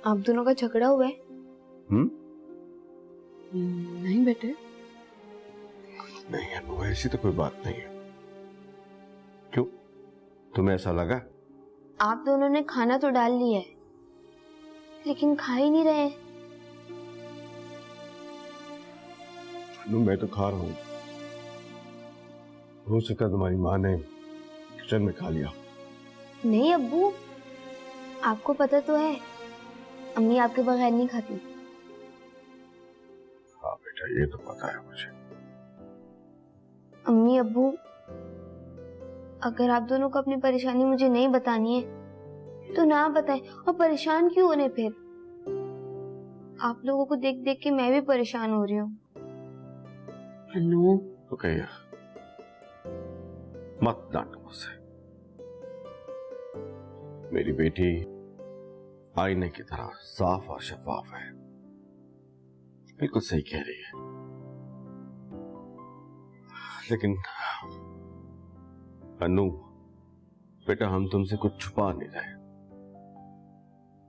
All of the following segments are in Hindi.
आप दोनों का झगड़ा हुआ है? नहीं बेटे, नहीं अनु, ऐसी तो कोई बात नहीं है। क्यों, तुम्हें ऐसा लगा? आप दोनों ने खाना तो डाल लिया है लेकिन खा ही नहीं रहे। अनु मैं तो खा रहा हूं। हो सका तुम्हारी माँ ने किचन में खा लिया। नहीं अब्बू, आपको पता तो है अम्मी आपके बगैर नहीं खाती। हाँ बेटा, ये तो पता है मुझे। अम्मी अब्बू, अगर आप दोनों को अपनी परेशानी मुझे नहीं बतानी है तो ना बताएं। और परेशान क्यों होने फिर? आप लोगों को देख देख के मैं भी परेशान हो रही हूँ। अनु तो कहिए, मत डांटो मुझसे। मेरी बेटी आईने की तरह साफ और शफाफ है। बिल्कुल सही कह रही है। लेकिन अनु बेटा, हम तुमसे कुछ छुपा नहीं रहे।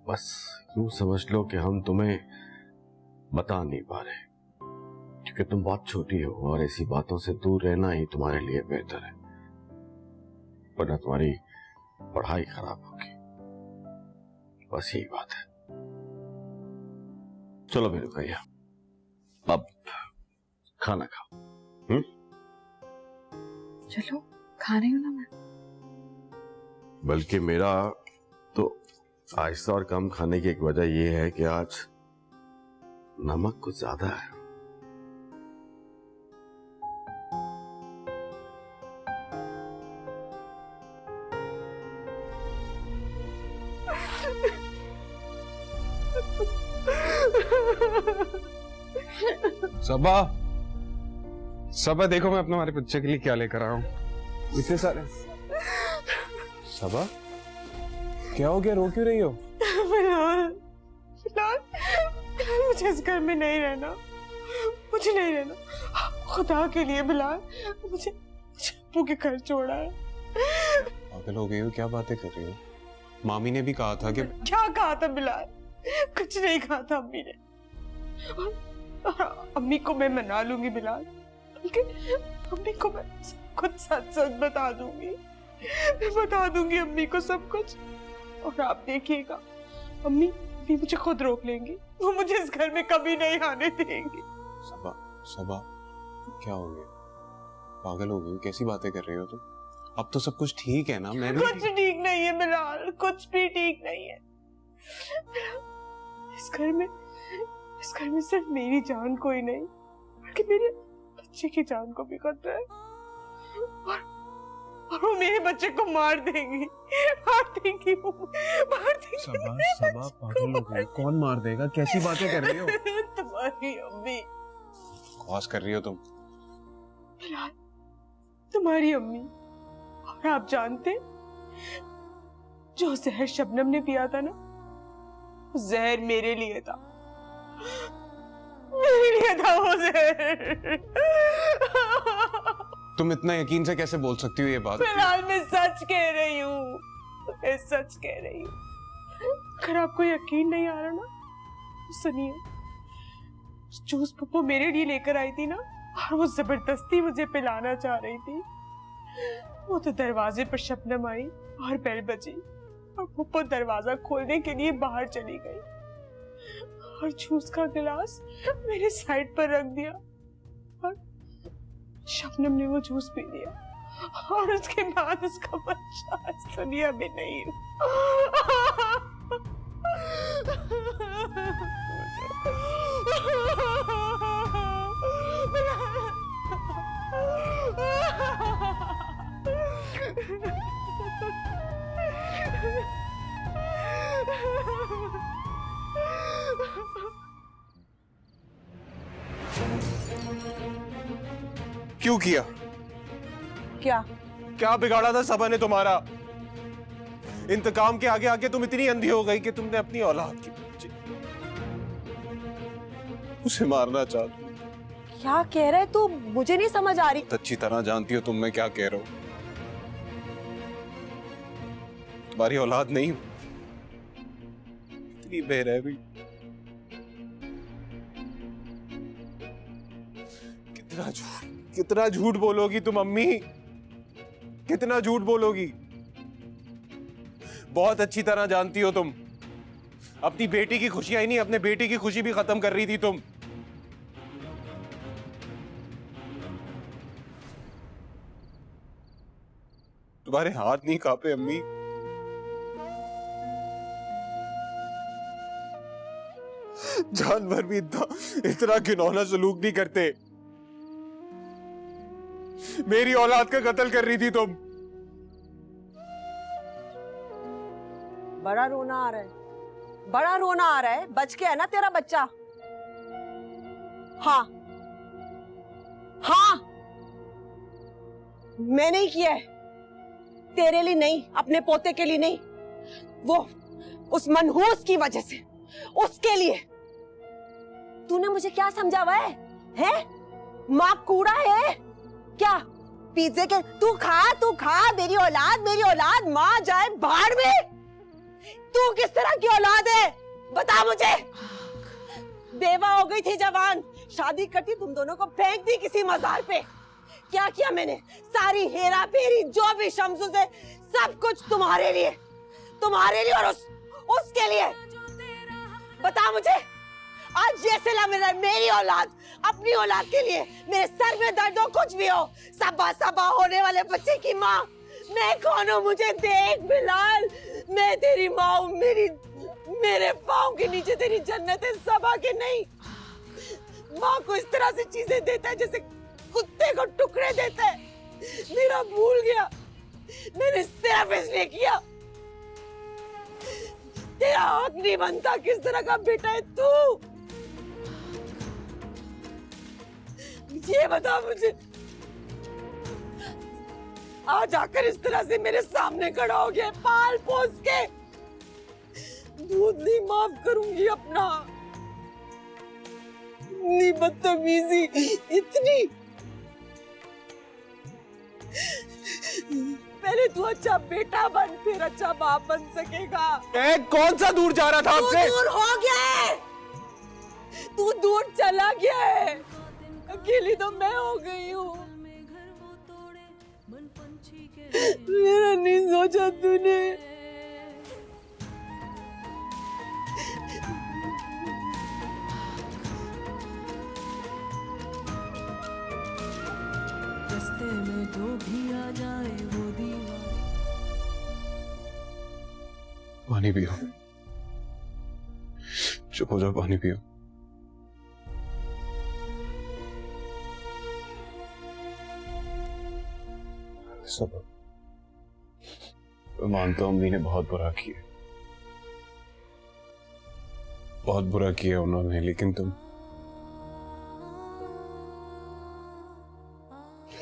बस यूं समझ लो कि हम तुम्हें बता नहीं पा रहे क्योंकि तुम बहुत छोटी हो और ऐसी बातों से दूर रहना ही तुम्हारे लिए बेहतर है, वरना तुम्हारी पढ़ाई खराब होगी। बस यही बात है। चलो मेरे भैया, अब खाना खाओ। चलो, खा रही हूँ ना मैं। बल्कि मेरा तो आहिस्ता और कम खाने की एक वजह यह है कि आज नमक कुछ ज्यादा है। सबा, सबा देखो मैं अपने हमारे बच्चे के लिए क्या लेकर आया हूँ। इतने सारे। सबा, क्या हो गया, रो क्यों रही हो? बिलाल, बिलाल, बिलाल, मुझे इस घर में नहीं रहना, मुझे नहीं रहना। खुदा के लिए बिलाल, मुझे अब्बू के घर छोड़ा है। पागल हो गई हो, क्या बातें कर रही हो? मामी ने भी कहा था कि क्या कहा था बिलाल? कुछ नहीं कहा था अम्मी ने। और अम्मी को मैं मना लूंगी बिलाल, बल्कि अम्मी को मैं सब कुछ सच सच बता दूंगी। मैं बता दूंगी अम्मी को सब कुछ, और आप देखिएगा अम्मी भी मुझे खुद रोक लेंगी। वो मुझे इस घर में कभी नहीं आने देंगी। सबा, सबा, क्या हो गया? पागल हो गई, कैसी बातें कर रही हो तुम? अब तो सब कुछ ठीक है ना? मैं भी कुछ ठीक नहीं है बिलाल, कुछ भी ठीक नहीं है। इस घर में सिर्फ मेरी जान को ही नहीं बल्कि मेरे बच्चे की जान को भी खतरा है। और वो मेरे बच्चे को मार देंगी, मार देंगी, मार देंगी। सबा, सबा पागल हो गई, कौन मार देगा? कैसी बातें कर रही हो? तुम्हारी अम्मी। बकवास कर रही हो तुम। बिलाल, तुम्हारी अम्मी। और आप जानते, जो जहर शबनम ने पिया था ना, जहर मेरे लिए था, मेरे लिए था वो जहर। तुम इतना यकीन से कैसे बोल सकती हो ये बात? फिलहाल मैं सच कह रही हूँ, मैं सच कह रही हूँ। अगर आपको यकीन नहीं आ रहा ना, तो सुनिए। जूस पप्पू मेरे लिए लेकर आई थी ना, और वो जबरदस्ती मुझे पिलाना चाह रही थी। वो तो दरवाजे पर शबनम आई और बेल बजी, और पप्पू दरवाजा खोलने के लिए बाहर चली गई और जूस का गिलास मेरे साइड पर रख दिया, और शबनम ने वो जूस पी लिया, और उसके बाद उसका बच्चा इस दुनिया में नहीं। क्यों किया? क्या क्या बिगाड़ा था सबा ने तुम्हारा? इंतकाम के आगे आगे तुम इतनी अंधी हो गई कि तुमने अपनी औलाद की उसे मारना चाहती। क्या कह रहे तू? मुझे नहीं समझ आ रही। अच्छी तरह जानती हो तुम मैं क्या कह रहा हूं। तुम्हारी औलाद नहीं हूं, इतनी बेरहमी, कितना झूठ बोलोगी तुम अम्मी, कितना झूठ बोलोगी? बहुत अच्छी तरह जानती हो तुम, अपनी बेटी की खुशियां ही नहीं, अपने बेटी की खुशी भी खत्म कर रही थी तुम। तुम्हारे हाथ नहीं कांपे अम्मी? जानवर भी इतना घिनौना सलूक नहीं करते। मेरी औलाद का कत्ल कर रही थी तुम। बड़ा रोना आ रहा है, बड़ा रोना आ रहा है। बच के है ना तेरा बच्चा? हाँ हाँ, मैंने ही किया है, तेरे लिए नहीं, अपने पोते के लिए नहीं, वो उस मनहूस की वजह से, उसके लिए। तूने मुझे क्या समझा हुआ है? हैं? माँ कूड़ा है क्या? पिज्जे के तू खा, मेरी औलाद माँ जाए भाड़ में। तू किस तरह की औलाद है बता मुझे? बेवा हो गई थी जवान, शादी करती तुम दोनों को फेंक दी किसी मजार पे। क्या किया मैंने? सारी हेरा फेरी जो भी शम्सू से, सब कुछ तुम्हारे लिए और उसके लिए। बता मुझे, आज ये सिला मेरा, मेरी औलाद अपनी औलाद के लिए, मेरे सर में दर्द हो कुछ भी हो, सबा होने वाले बच्चे की माँ मैं कौन हूँ? मुझे देख बिलाल, मैं तेरी माँ हूँ। मेरे पाँव के नीचे तेरी जन्नत है, सबा के नहीं। माँ को इस तरह से चीजें देता है जैसे कुत्ते को टुकड़े देता है। मेरा भूल गया, मैंने सिर्फ इसलिए किया। तेरा हक नहीं बनता। किस तरह का बेटा है तू? ये बता मुझे। आज आकर इस तरह से मेरे सामने खड़ा हो गया, पाल पोस के। दूध नहीं माफ करूंगी अपना। इतनी बदतमीजी, इतनी। पहले तू अच्छा बेटा बन, फिर अच्छा बाप बन सकेगा। कौन सा दूर जा रहा था आपसे? दूर हो गया है, तू दूर चला गया है। अकेली तो मैं हो गई हूँ। मेरा नहीं सोचा तूने। रास्ते में जो भी आ जाए वो दीवार। पानी पियो, चुप हो जाओ, पानी पियो। सब मैं मानता हूं अम्मी ने बहुत बुरा किया, बहुत बुरा किया उन्होंने, लेकिन तुम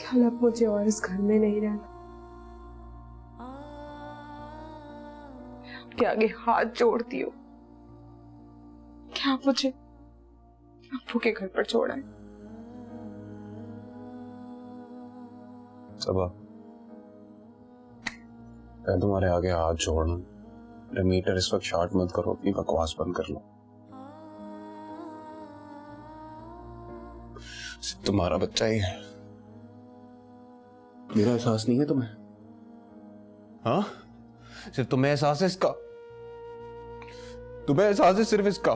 कल अब मुझे और इस घर में नहीं रहना। आपके आगे हाथ जोड़ती हो, क्या आप मुझे अप्पू के घर पर छोड़ा है? सबा, मैं तुम्हारे आगे हाथ जोड़ना। मेरा मीटर इस वक्त शॉर्ट मत करो, अपनी बकवास बंद कर लो। सिर्फ तुम्हारा बच्चा ही है, मेरा एहसास नहीं है तुम्हें? हाँ, सिर्फ तुम्हें एहसास है इसका? तुम्हें एहसास है सिर्फ इसका?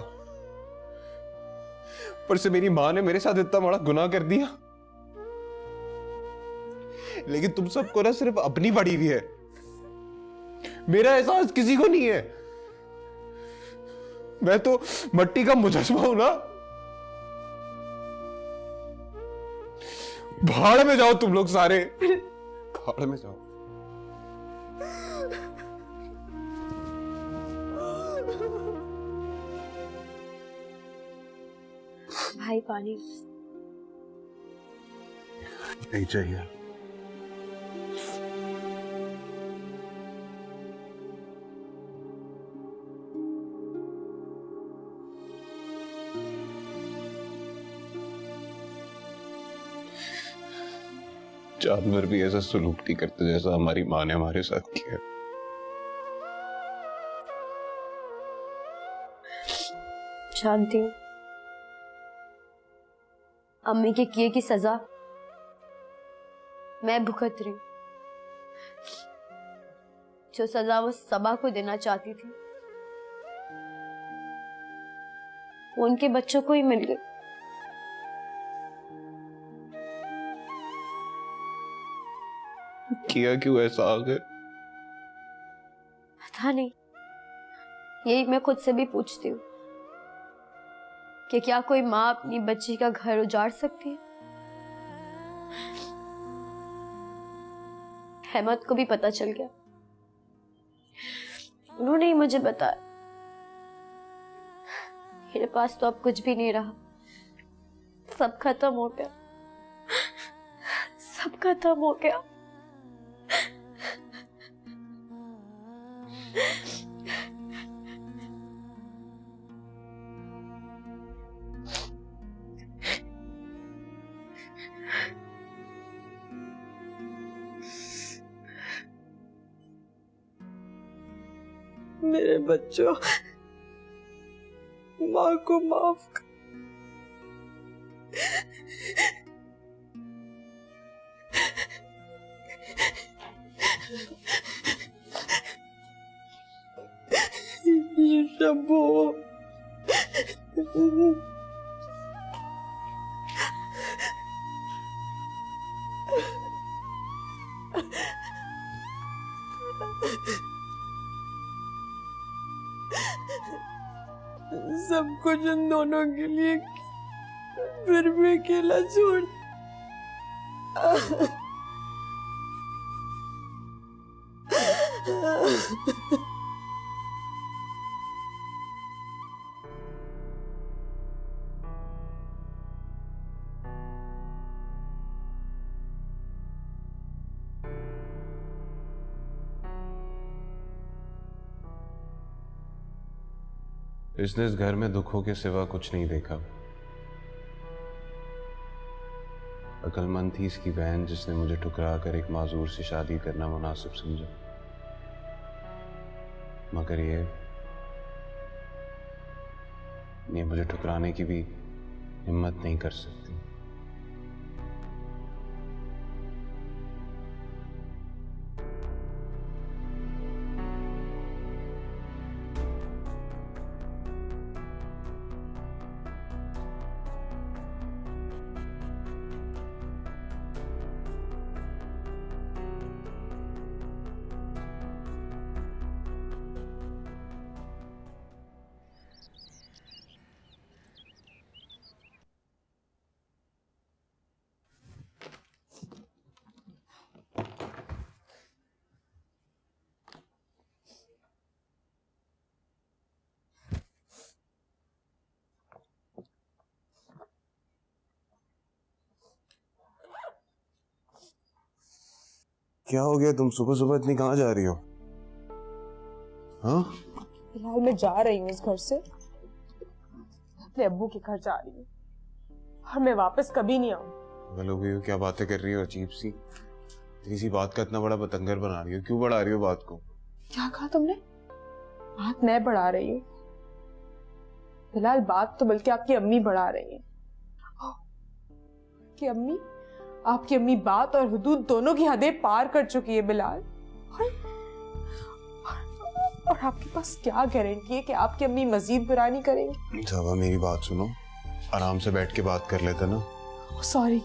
पर से मेरी माँ ने मेरे साथ इतना बड़ा गुनाह कर दिया, लेकिन तुम सबको ना सिर्फ अपनी पड़ी हुई है, मेरा एहसास किसी को नहीं है। मैं तो मट्टी का मुजस्मा हूं ना। भाड़ में जाओ तुम लोग सारे, भाड़ में जाओ। भाई पानी नहीं चाहिए। जानवर भी ऐसा सलूक नहीं करते जैसा हमारी माँ ने हमारे साथ किया। जानती हूँ अम्मी के किए की सजा मैं भुगत रही हूँ। जो सजा वो सबा को देना चाहती थी वो उनके बच्चों को ही मिल गई। किया क्यों ऐसा आगे? पता नहीं, यही मैं खुद से भी पूछती हूँ कि क्या कोई माँ अपनी बच्ची का घर उजाड़ सकती है? अहमद को भी पता चल गया, उन्होंने ही मुझे बताया। मेरे पास तो अब कुछ भी नहीं रहा, सब खत्म हो गया, सब खत्म हो गया। मेरे बच्चों, माँ को माफ कर। ये शंभू सब कुछ उन दोनों के लिए फिर भी अकेला छोड़। इसने इस घर में दुखों के सिवा कुछ नहीं देखा। अकलमंद थी इसकी बहन जिसने मुझे ठुकरा कर एक माजूर से शादी करना मुनासिब समझा, मगर ये मुझे ठुकराने की भी हिम्मत नहीं कर सकती। क्या हो गया? तुम सुबह सुबह इतनी कहाँ जा रही हो? हाँ? फिलहाल मैं जा रही हूँ इस घर से, अपने अब्बू के घर जा रही हूँ और मैं वापस कभी नहीं आऊँ। पागल हो गई हो? क्या बातें कर रही हो अजीब सी? इसी बात का इतना बड़ा बतंगर बना रही हो, क्यों बढ़ा रही हो बात को? क्या कहा तुमने? बात मैं बढ़ा रही हूँ? फिलहाल बात तो बल्कि आपकी अम्मी बढ़ा रही है। कि अम्मी, आपकी अम्मी बात और हुदूद दोनों की हदें पार कर चुकी है बिलाल। और आपके पास क्या गारंटी है कि आपकी अम्मी मजीद बुरा नहीं करेंगी? साबा मेरी बात सुनो, आराम से बैठ के बात कर लेते ना। सॉरी,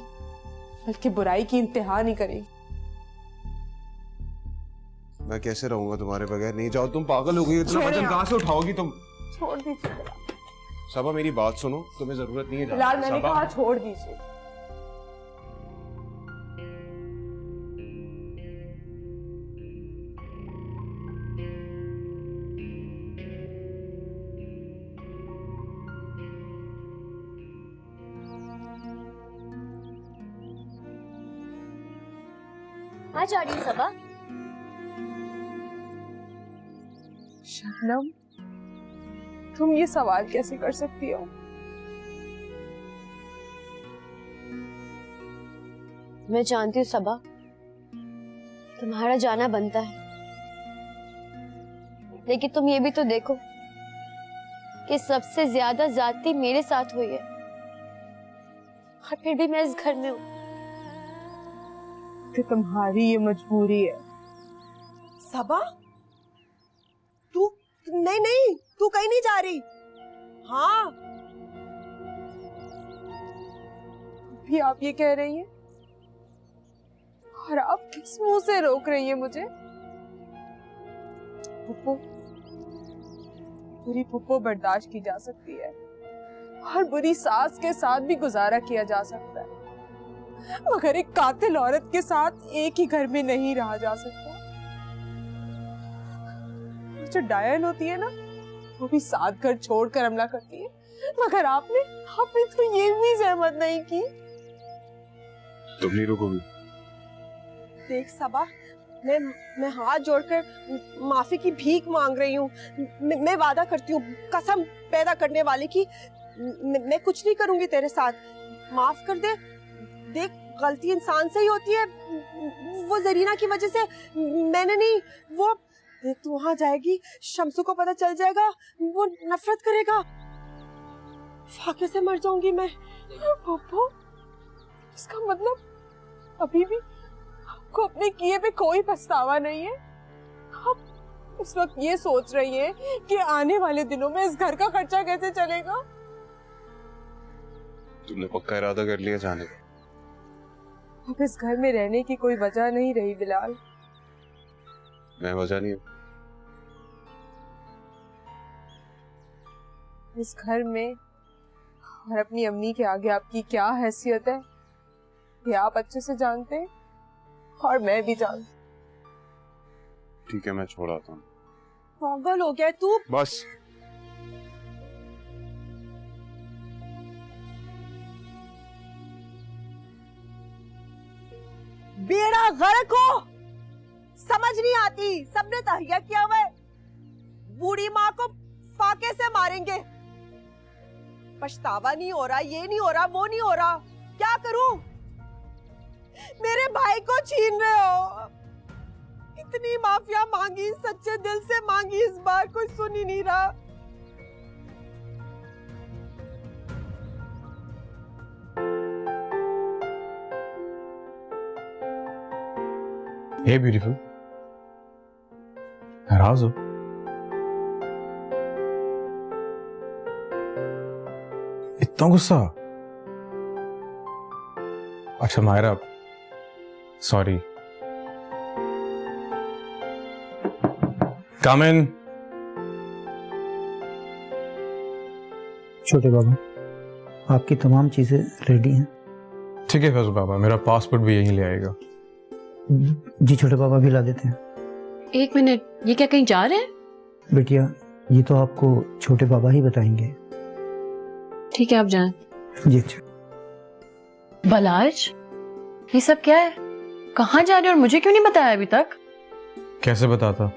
बल्कि बुराई की इंतहा नहीं करेंगी। मैं कैसे रहूंगा तुम्हारे बगैर? नहीं जाओ, तुम पागल हो गई, इतना वजन कहाँ से उठाओगी तुम? छोड़ दीजिए साबा मेरी बात सुनो, तुम्हें जरूरत नहीं है बिलाल, मैंने कहा छोड़ दीजिए। कहाँ जा रही है सबा? शबनम, तुम ये सवाल कैसे कर सकती हो? मैं जानती हूँ सबा, तुम्हारा जाना बनता है, लेकिन तुम ये भी तो देखो कि सबसे ज्यादा ज्यादती मेरे साथ हुई है, और फिर भी मैं इस घर में हूँ। कि तुम्हारी ये मजबूरी है। सबा, तू नहीं नहीं, तू कहीं नहीं जा रही। हाँ, भी आप ये कह रही हैं और आप किस मुंह से रोक रही हैं मुझे? फुप्पो, बुरी फुप्पो बर्दाश्त की जा सकती है और बुरी सास के साथ भी गुजारा किया जा सकता है, मगर एक कातिल औरत के साथ एक ही घर में नहीं रहा जा सकता। जो डायन होती है ना, वो भी 7 घर छोड़कर हमला करती है, मगर आपने तो ये भी जहमत नहीं की। तुम नहीं रुकोगी? देख सबा, मैं हाथ जोड़कर माफी की भीख मांग रही हूँ। मैं वादा करती हूँ कसम पैदा करने वाली की, मैं कुछ नहीं करूंगी तेरे साथ। माफ कर दे। देख, गलती इंसान से ही होती है। वो जरीना की वजह से मैंने नहीं, वो देख तू वहां जाएगी, शम्सू को पता चल जाएगा, वो नफरत करेगा, फाके से मर जाऊंगी मैं। पप्पू, इसका मतलब अभी भी आपको अपने किए पे कोई पछतावा नहीं है? आप इस वक्त ये सोच रही है कि आने वाले दिनों में इस घर का खर्चा कैसे चलेगा? तुमने पक्का इरादा कर लिया जाने का? अब इस घर में रहने की कोई वजह नहीं रही बिलाल। मैं वजह नहीं हूँ। इस घर में और अपनी अम्मी के आगे आपकी क्या हैसियत है, ये आप अच्छे से जानते हैं और मैं भी जानती। ठीक है, मैं छोड़ आता हूँ। पागल हो गया तू। बस। बेड़ा गर्क हो, समझ नहीं आती। सबने तहैया किया हुआ है, बूढ़ी माँ को फाके से मारेंगे। पछतावा नहीं हो रहा, ये नहीं हो रहा, वो नहीं हो रहा, क्या करूं? मेरे भाई को छीन रहे हो। इतनी माफिया मांगी, सच्चे दिल से मांगी, इस बार कोई सुन ही नहीं रहा। हे ब्यूटीफुल, नाराज हो? इतना गुस्सा? अच्छा मायरा, सॉरी। कम इन। छोटे बाबा, आपकी तमाम चीजें रेडी हैं। ठीक है फैजल बाबा, मेरा पासपोर्ट भी यहीं ले आएगा। जी छोटे बाबा, भी ला देते हैं। एक मिनट, ये क्या कहीं जा रहे हैं? बेटिया, ये तो आपको छोटे बाबा ही बताएंगे। ठीक है, आप जाएं। जी अच्छा। बलाज, ये सब क्या है? कहाँ जा रहे हो और मुझे क्यों नहीं बताया अभी तक? कैसे बताता?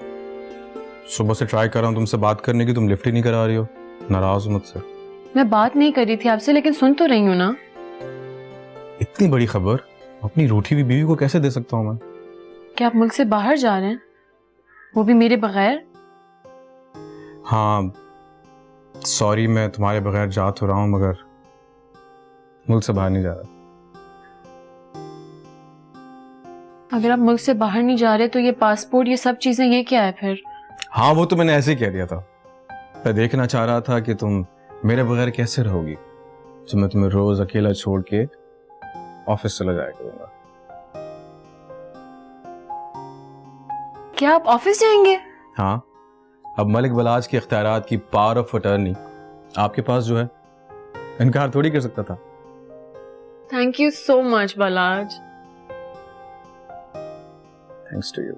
सुबह से ट्राई कर रहा हूँ तुमसे बात करने की, तुम लिफ्ट ही नहीं करा रही हो। नाराज हो मुझसे? मैं बात नहीं कर रही थी आपसे, लेकिन सुन तो रही हूँ ना। इतनी बड़ी खबर अपनी रूठी हुई बीवी को कैसे दे सकता हूँ मैं? क्या आप मुल्क से बाहर जा रहे हैं, वो भी मेरे बगैर? हाँ सॉरी, मैं तुम्हारे बगैर जा तो रहा हूँ, मगर मुल्क से बाहर नहीं जा रहा। अगर आप मुल्क से बाहर नहीं जा रहे तो ये पासपोर्ट, ये सब चीजें, ये क्या है फिर? हाँ वो तो मैंने ऐसे ही कह दिया था। मैं देखना चाह रहा था कि तुम मेरे बगैर कैसे रहोगी, तो मैं तुम्हें रोज अकेला छोड़ के ऑफिस चला जाया करूंगा। क्या आप ऑफिस जाएंगे? हाँ, अब मलिक बलाज के इख्तियारात की पावर ऑफ अटर्नी आपके पास जो है, इनकार थोड़ी कर सकता था। थैंक यू सो मच बलाज। Thanks to you.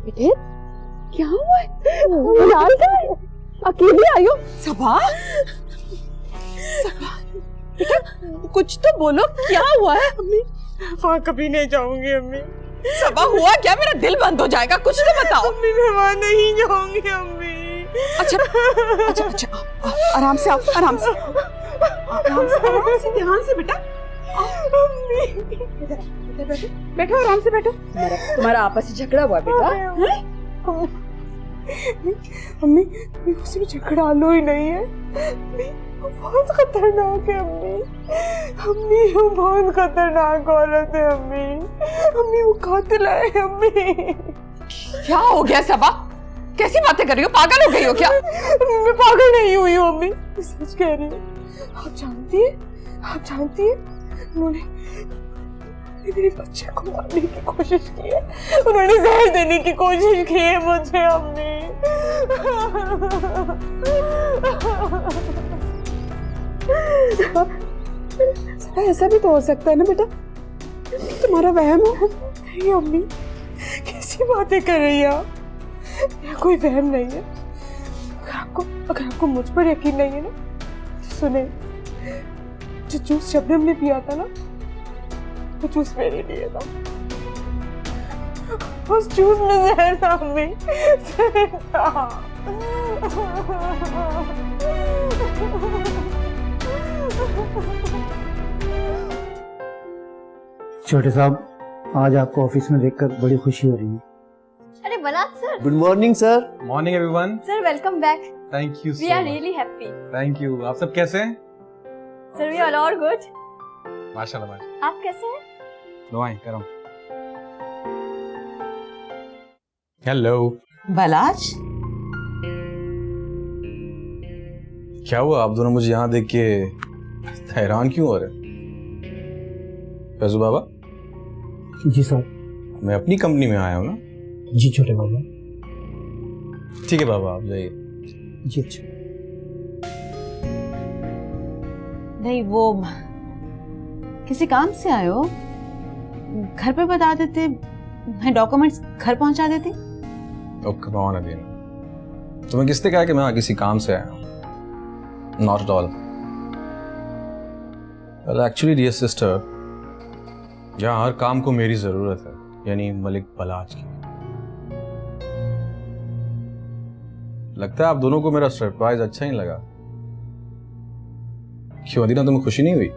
बेटे, क्या हुआ है? बिलाल कहाँ है? अकेली आई हो? सबा, बेटा कुछ तो बोलो, क्या हुआ है? अम्मी, वहाँ कभी नहीं जाऊंगी अम्मी। सबा, हुआ क्या? मेरा दिल बंद हो जाएगा, कुछ तो बताओ। अम्मी, मैं वहाँ नहीं जाऊंगी अम्मी। अच्छा अच्छा अच्छा, आराम से आओ, आराम से ध्यान से बेटा। अम्मी, बैठो बैठो आराम से बैठो। तुम्हारा आपस में झगड़ा हुआ बेटा? अम्मी मुझसे झगड़ा लो ही नहीं है। वो बहुत खतरनाक है अम्मी। अम्मी वो बहुत खतरनाक औरत है अम्मी। अम्मी वो कातिल है अम्मी। क्या हो गया सबा? कैसी बातें कर रही हो? पागल हो गई हो क्या? मैं पागल नहीं हुई हूँ अम्मी, मैं सच कह रही हूँ। आप जानती है उन्होंने मेरे बच्चे को मारने की कोशिश की है। उन्होंने जहर देने की कोशिश की है मुझे अम्मी। ऐसा भी तो हो सकता है ना बेटा, तुम्हारा वहम हो। नहीं अम्मी, कैसी बातें कर रही हैं आप? यह कोई वहम नहीं है। अगर आपको मुझ पर यकीन नहीं है ना, तो सुने, जो जूस शबनम ने पिया था ना, वो जूस मेरे लिए था। उस जूस में जहर था अम्मी, जहर था। छोटे साहब, आज आपको ऑफिस में देखकर बड़ी खुशी हो रही है। अरे बलात sir. Good morning sir. Morning everyone. Sir welcome back. Thank you we are really happy. Thank you. आप सब कैसे हैं? Sir we are all good. माशाल्लाह माशाल्लाह। आप कैसे हैं? दुआएं करो। हेलो। बलाज, क्या हुआ? आप दोनों मुझे यहाँ देख के हैरान क्यों हो रहे? फैजू बाबा, जी साहब। मैं अपनी कंपनी में आया हूँ ना। जी छोटे बाबा। ठीक है बाबा, आप जाइए। जी अच्छा। नहीं, वो किसी काम से आए हो? घर पे बता देते, मैं डॉक्यूमेंट्स घर पहुंचा देती। ओके कौन अगेन? तुम्हें किसने कहा कि मैं किसी काम से आया हूँ? Not at all. Well actually dear sister, यहाँ हर काम को मेरी जरूरत है, यानी मलिक बलाज की। लगता है आप दोनों को मेरा सरप्राइज अच्छा ही लगा। क्यों अदीना, तुम्हें खुशी नहीं हुई?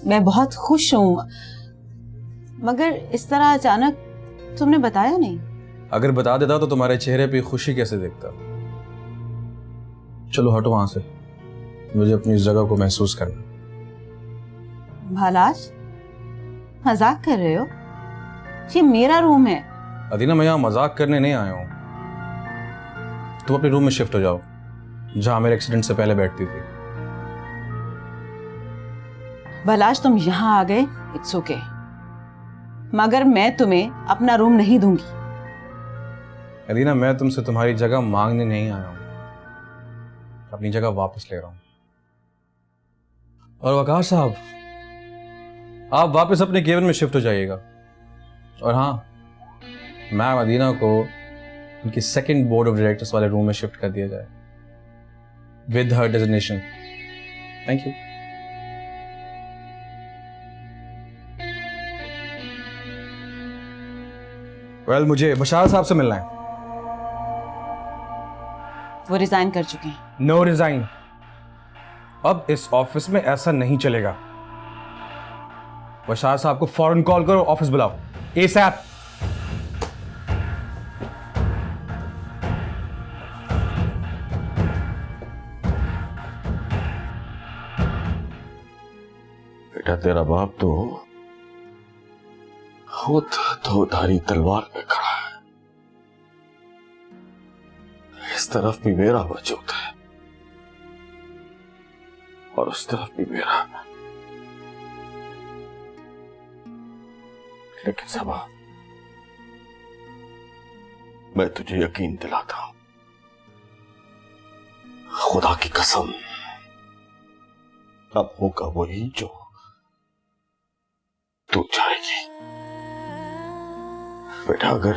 मैं बहुत खुश हूँ, मगर इस तरह अचानक तुमने बताया नहीं। अगर बता देता तो तुम्हारे चेहरे पे खुशी कैसे देखता। चलो हटो वहां से, मुझे अपनी इस जगह को महसूस करना। भालाज, मजाक कर रहे हो? ये मेरा रूम है। अदीना, मैं यहाँ मजाक करने नहीं आया हूँ। तुम अपने रूम में शिफ्ट हो जाओ, जहां मेरे एक्सीडेंट से पहले बैठती थी। भालाज, तुम यहाँ आ गए, इट्स ओके, मगर मैं तुम्हें अपना रूम नहीं दूंगी। अदीना, मैं तुमसे तुम्हारी जगह मांगने नहीं आया हूँ, अपनी जगह वापस ले रहा हूँ। और वकार साहब, आप वापस अपने केबिन में शिफ्ट हो जाइएगा। और हाँ, मैम अदीना को उनकी सेकंड बोर्ड ऑफ डायरेक्टर्स वाले रूम में शिफ्ट कर दिया जाए with her designation. Thank you. Well, मुझे बशार साहब से मिलना है। वो रिजाइन कर चुके हैं। No resign. अब इस ऑफिस में ऐसा नहीं चलेगा। बशार साहब को फौरन कॉल करो, ऑफिस बुलाओ एसएप। बेटा, तेरा बाप तो खुद धोधारी तलवार पे खड़ा है। इस तरफ भी मेरा वजूद है और उस तरफ भी मेरा। लेकिन सबा, मैं तुझे यकीन दिलाता हूं, खुदा की कसम, अब होगा वही जो तू चाहेगी। बेटा, अगर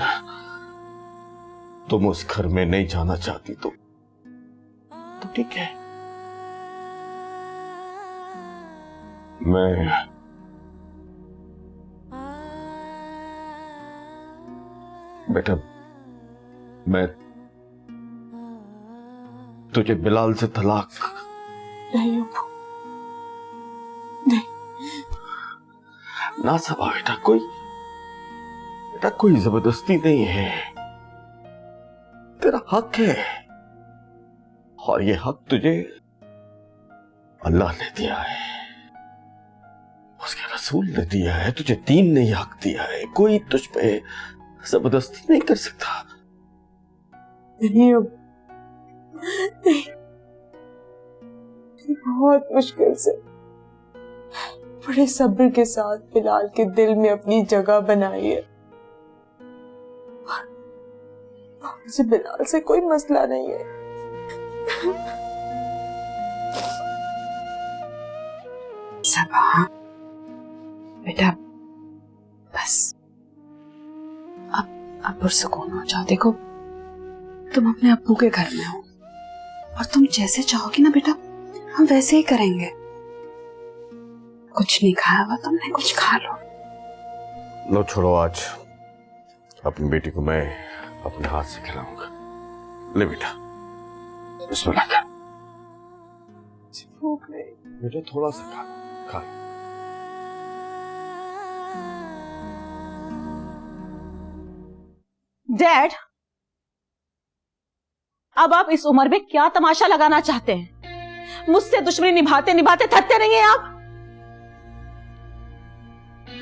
तुम उस घर में नहीं जाना चाहती तो ठीक है, मैं तुझे बिलाल से तलाक। नहीं अब्बू, नहीं। ना सबा बेटा, कोई जबरदस्ती नहीं है, तेरा हक है, और ये हक तुझे अल्लाह ने दिया है, उसके रसूल ने दिया है, तुझे दीन ने हक दिया है, कोई तुझ पे जबरदस्ती नहीं कर सकता। नहीं अब नहीं, बहुत मुश्किल से बड़े सब्र के साथ बिलाल के दिल में अपनी जगह बनाई है। मुझे बिलाल से कोई मसला नहीं है। सबा बेटा बस अब पुरसुकून हो जाओ। देखो तुम अपने अब्बू के घर में हो और तुम जैसे चाहोगी ना बेटा हम वैसे ही करेंगे। कुछ नहीं खाया हुआ तुमने, कुछ खा लो। लो छोड़ो, आज अपनी बेटी को मैं अपने हाथ से खिलाऊंगा। ले बेटा, बिस्मिल्लाह कर। भूख नहीं बेटा, थोड़ा सा खा। डैड अब आप इस उम्र में क्या तमाशा लगाना चाहते हैं? मुझसे दुश्मनी निभाते निभाते थकते नहीं हैं आप?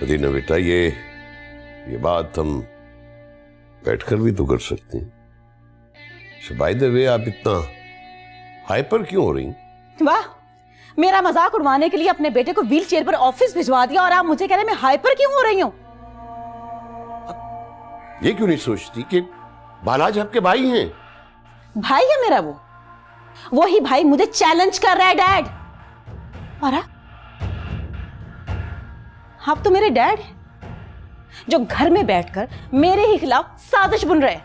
अदीना बेटा, ये बात हम बैठकर भी तो कर सकते हैं। बाय द वे, आप इतना हाइपर क्यों हो रही? वाह, मेरा मजाक उड़वाने के लिए अपने बेटे को व्हील चेयर पर ऑफिस भिजवा दिया और आप मुझे कह रहे हैं मैं हाइपर क्यों हो रही हूं? ये क्यों नहीं सोचती कि बालाज आपके भाई हैं? भाई है मेरा वही भाई मुझे चैलेंज कर रहा है डैड। और आप तो मेरे डैड हैं जो घर में बैठकर मेरे ही खिलाफ साजिश बुन रहे हैं।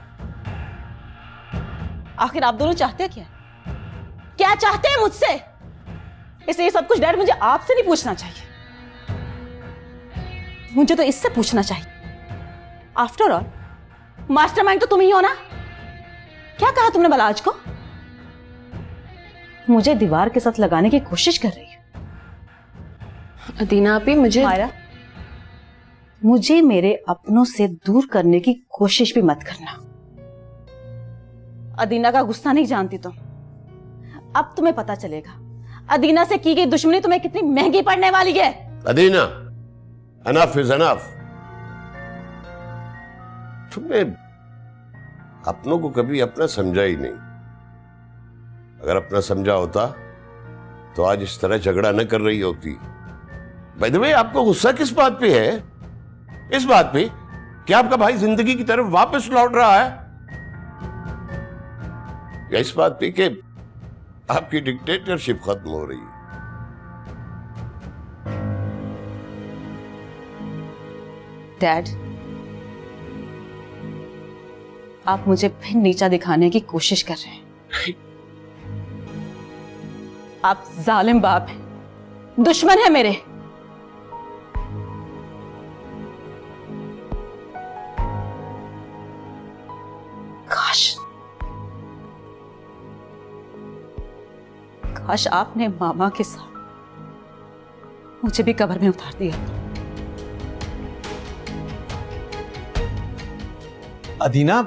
आखिर आप दोनों चाहते क्या चाहते हैं मुझसे? इसलिए सब कुछ डैड मुझे आपसे नहीं पूछना चाहिए, मुझे तो इससे पूछना चाहिए। आफ्टर ऑल मास्टरमाइंड तो तुम ही हो ना। क्या कहा तुमने बलाज को? मुझे दीवार के साथ लगाने की कोशिश कर रही है। अदीना आपी, मुझे मेरे अपनों से दूर करने की कोशिश भी मत करना। अदीना का गुस्सा नहीं जानती तुम। अब तुम्हें पता चलेगा अदीना से की गई दुश्मनी तुम्हें कितनी महंगी पड़ने वाली है। अदीना, अनफ इज अनफ। तुमने अपनों को कभी अपना समझा ही नहीं। अगर अपना समझा होता तो आज इस तरह झगड़ा न कर रही होती। बाय द वे, आपको गुस्सा किस बात पे है? इस बात पे कि आपका भाई जिंदगी की तरफ वापस लौट रहा है, या इस बात पे कि आपकी डिक्टेटरशिप खत्म हो रही है? डैड, आप मुझे फिर नीचा दिखाने की कोशिश कर रहे हैं। आप जालिम बाप हैं, दुश्मन है मेरे। काश आपने मामा के साथ मुझे भी कब्र में उतार दिया। अदीना,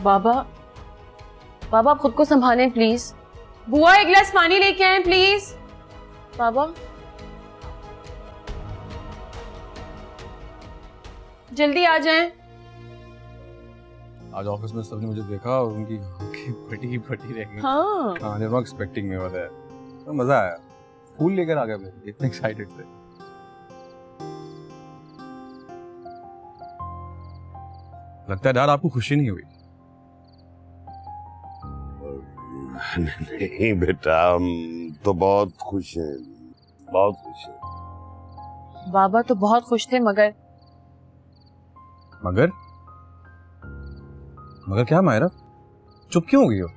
बाबा आप खुद को संभालें प्लीज। बुआ, एक गिलास पानी लेके आए प्लीज। बाबा जल्दी आ जाएं। आज ऑफिस में सबने मुझे देखा और उनकी आंखें फटी रह गई। हाँ, they were not expecting me over there। तो मजा आया, फूल लेकर आ गए मैं, इतने एक्साइटेड थे। लगता है डैड आपको खुशी नहीं हुई। नहीं बेटा, हम तो बहुत खुश हैं, बहुत खुश हैं। बाबा तो बहुत खुश थे, मगर क्या मायरा, चुप क्यों हो गई हो?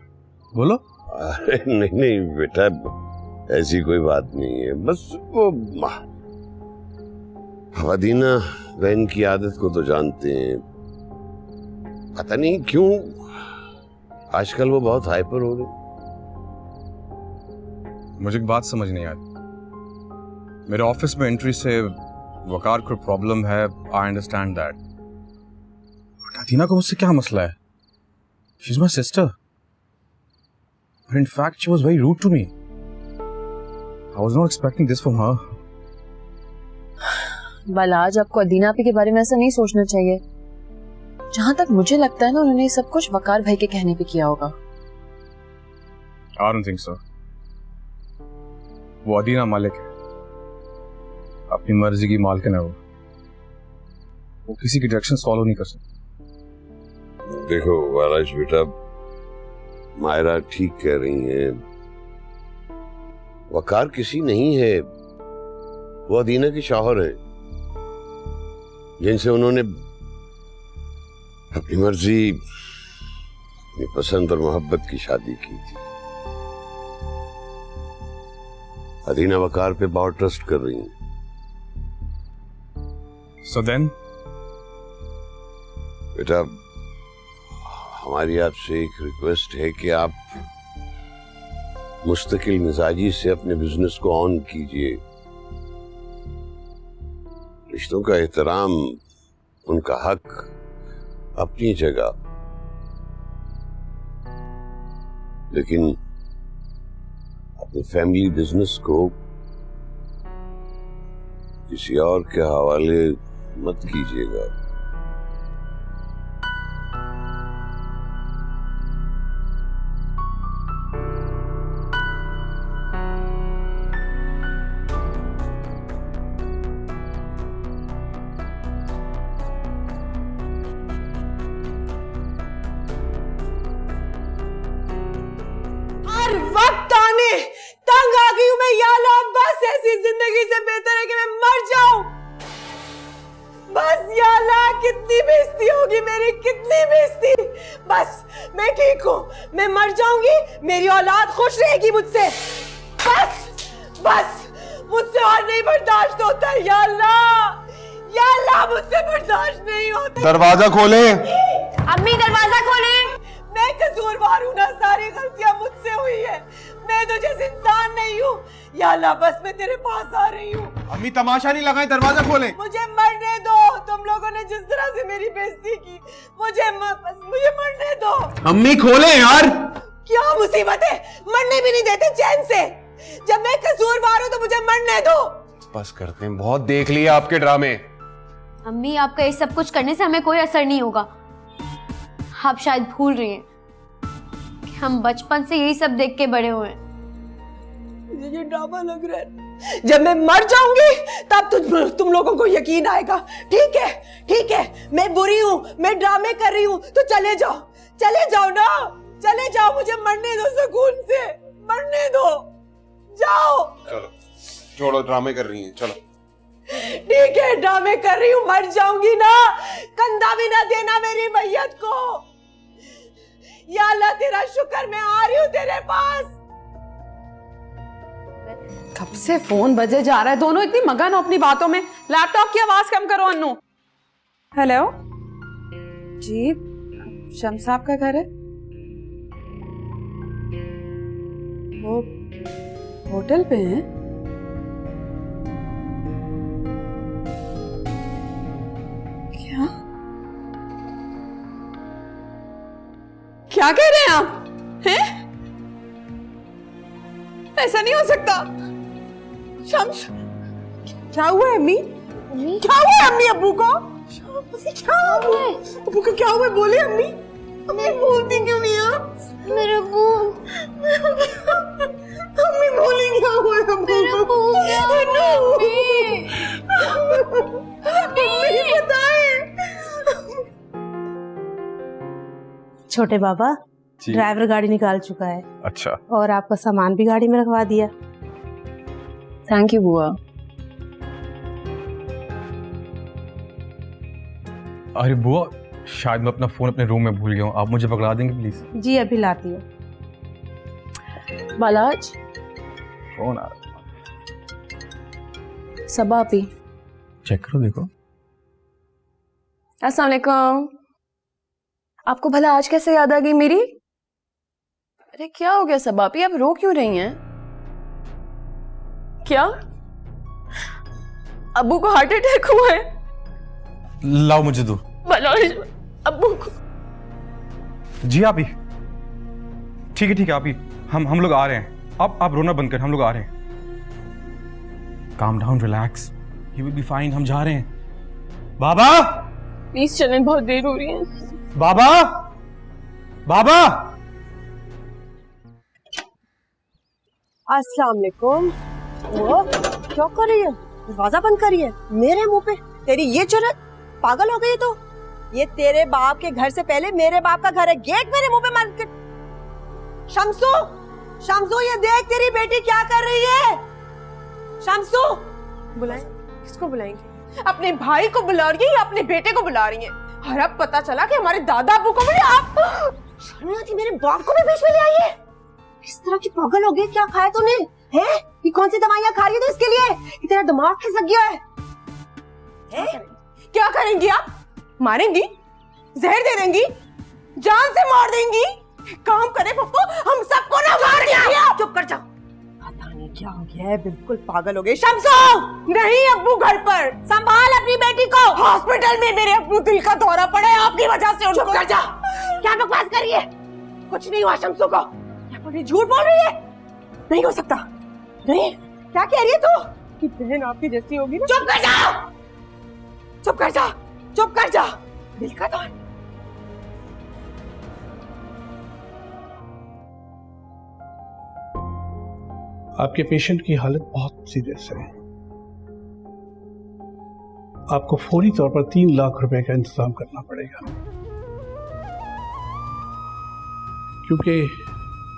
बोलो। अरे नहीं बेटा, ऐसी कोई बात नहीं है। बस वो अदीना बहन की आदत को तो जानते हैं। पता नहीं क्यों आजकल वो बहुत हाइपर हो रही। मुझे एक बात समझ नहीं आई। मेरे ऑफिस में एंट्री से वकार को प्रॉब्लम है, I understand that, but Adeena को मुझसे क्या मसला है? She is my sister, in fact she was very rude to me. I was not expecting this from her. Balaj, आपको अदीना आपी के बारे में ऐसा नहीं सोचना चाहिए। जहां तक मुझे लगता है ना, उन्होंने ये सब कुछ वकार भाई के कहने पे किया होगा। I don't think so. वो अदीना मालिक है, अपनी मर्जी की मालकिन है। वो किसी की डायरेक्शंस फॉलो नहीं कर सकती। देखो वाराज बेटा, मायरा ठीक कह रही है। वकार किसी नहीं है, वो अदीना की शौहर है, जिनसे उन्होंने अपनी मर्जी, अपनी पसंद और मोहब्बत की शादी की थी। अदीना वकार पे बहुत ट्रस्ट कर रही है। So then? बेटा, हमारी आपसे एक रिक्वेस्ट है कि आप मुस्तकिल मिजाजी से अपने बिजनेस को ऑन कीजिए। रिश्तों का एहतराम, उनका हक अपनी जगह, लेकिन अपने फैमिली बिजनेस को किसी और के हवाले मत कीजिएगा। हर वक्त आने तंग आ गई हूं मैं। या अल्लाह, बस ऐसी जिंदगी से बेहतर है कि मैं मर जाऊं। बस या अल्लाह, कितनी बेइज्जती होगी मेरी, कितनी बेइज्जती। बस मैं ठीक हूं, मैं मर जाऊंगी, मेरी औलाद खुश रहेगी मुझसे। बस बस, मुझसे और नहीं बर्दाश्त होता। या अल्लाह, मुझसे बर्दाश्त नहीं होता। दरवाजा खोले। अम्मी दरवाजा खोले। मैं कसूरवार हूं ना, सारी गलतियां मुझसे हुई है। मैं तो जैसे इंसान नहीं हूँ। या अल्लाह, बस मैं तेरे पास आ रही हूँ। अम्मी तमाशा नहीं लगाए, दरवाजा खोले। मुझे मरने दो। तुम लोगों ने जिस तरह से मेरी बेइज्जती की, मुझे मरने दो। अम्मी खोले यार। क्या मुसीबत है, मरने भी नहीं देते चैन से। जब मैं कसूरवार हूँ तो मुझे मरने दो। बस करते हैं, बहुत देख लिया आपके ड्रामे। अम्मी, आपका ये सब कुछ करने से हमें कोई असर नहीं होगा। आप शायद भूल रही हैं कि हम बचपन से यही सब देख के बड़े हुए हैं। मुझे ये ड्रामा लग रहा है। जब मैं मर जाऊंगी तब तुम लोगों को यकीन आएगा। ठीक है, मैं बुरी हूँ, मैं ड्रामे कर रही हूँ, तो चले जाओ ना, चले जाओ। मुझे मरने दो सुकून से, मरने दो। जाओ। चलो छोड़ो, ड्रामे कर रही हैं, चलो। ठीक है, ड्रामे कर रही हूँ, मर जाऊंगी ना, कंधा भी ना देना मेरी मैयत को। या अल्लाह, तेरा शुक्र, मैं आ रही हूँ तेरे पास। कब से फोन बजे जा रहा है, दोनों इतनी मगन हो अपनी बातों में। लैपटॉप की आवाज कम करो अन्नू। हेलो जी, शम्स साहब का घर है? वो होटल पे हैं? क्या कह रहे हैं आप? हैं? ऐसा नहीं हो सकता। शम्स, क्या हुआ है अम्मी? क्या हुआ है अम्मी? अब्बू को क्या हुआ है? अब्बू को क्या हुआ है? बोले अम्मी। अम्मी बोलती क्यों नहीं आप? मेरे अब्बू, अम्मी बोली क्या हुआ है अब्बू को? अम्मी बताए। छोटे बाबा, ड्राइवर गाड़ी निकाल चुका है। अच्छा। और आपका सामान भी गाड़ी में रखवा दिया। थैंक यू बुआ। अरे बुआ, शायद मैं अपना फोन अपने रूम में भूल गया हूँ, आप मुझे पकड़ा देंगे प्लीज? जी अभी लाती हूँ। बालाज, फोन आ रहा। सबा पी चेक करो, देखो। अस्सलाम वालेकुम। आपको भला आज कैसे याद आ गई मेरी? अरे क्या हो गया सबा, आप रो क्यों रही हैं? क्या अब्बू को हार्ट अटैक हुआ है? लाओ मुझे दो। अब्बू को। जी आप ही ठीक है आप ही, हम लोग आ रहे हैं। आप रोना बंद कर, हम लोग आ रहे हैं। Calm down, relax, he will be fine. हम जा रहे हैं। बाबा प्लीज चलें, बहुत देर हो रही है। बाबा बाबा। अस्सलाम वालेकुम। वो क्या कर रही है? दरवाजा बंद करी है मेरे मुंह पे। तेरी ये जुर्रत, पागल हो गई तो? ये तेरे बाप के घर से पहले मेरे बाप का घर है, गेट मेरे मुंह पे बंद कर। शम्सू, शम्सू ये देख तेरी बेटी क्या कर रही है। शम्सू, बुलाएं? किसको बुलाएंगे? अपने भाई को बुला रही है या अपने बेटे को बुला रही है? और अब पता चला कि हमारे दादा अब्बू को भी आप शर्म नहीं आती? मेरे बाप को भी बीच में ले आई है। किस तरह की पागल हो गई? क्या खाया तूने? हैं? ये कौन सी दवाइयां खा रही है तू इसके लिए? कि तेरा दिमाग खिसक गया है? क्या करेंगी आप? मारेंगी? जहर दे देंगी? जान से मार देंगी? काम करे पप्पू, हम सबको ना मार दिया। चुप कर जाओ। पता नहीं क्या हो गया है, बिल्कुल पागल हो गई। शम्सू, नहीं अब्बू घर पर। संभाल अपनी बेटी को। हॉस्पिटल में मेरे अब्बू दिल का दौरा पड़ा है आपकी वजह से। चुप कर जा। क्या बकवास कर रही है? कुछ नहीं हुआ शम्सू को। ये झूठ बोल रही है। नहीं हो सकता। नहीं, क्या कह रही है तू? कि बहन आपकी जैसी होगी ना। चुप कर जा, चुप कर जा, चुप कर जा। दिल का दौरा। आपके पेशेंट की हालत बहुत सीरियस है। आपको फौरी तौर पर 3 लाख रुपए का इंतजाम करना पड़ेगा, क्योंकि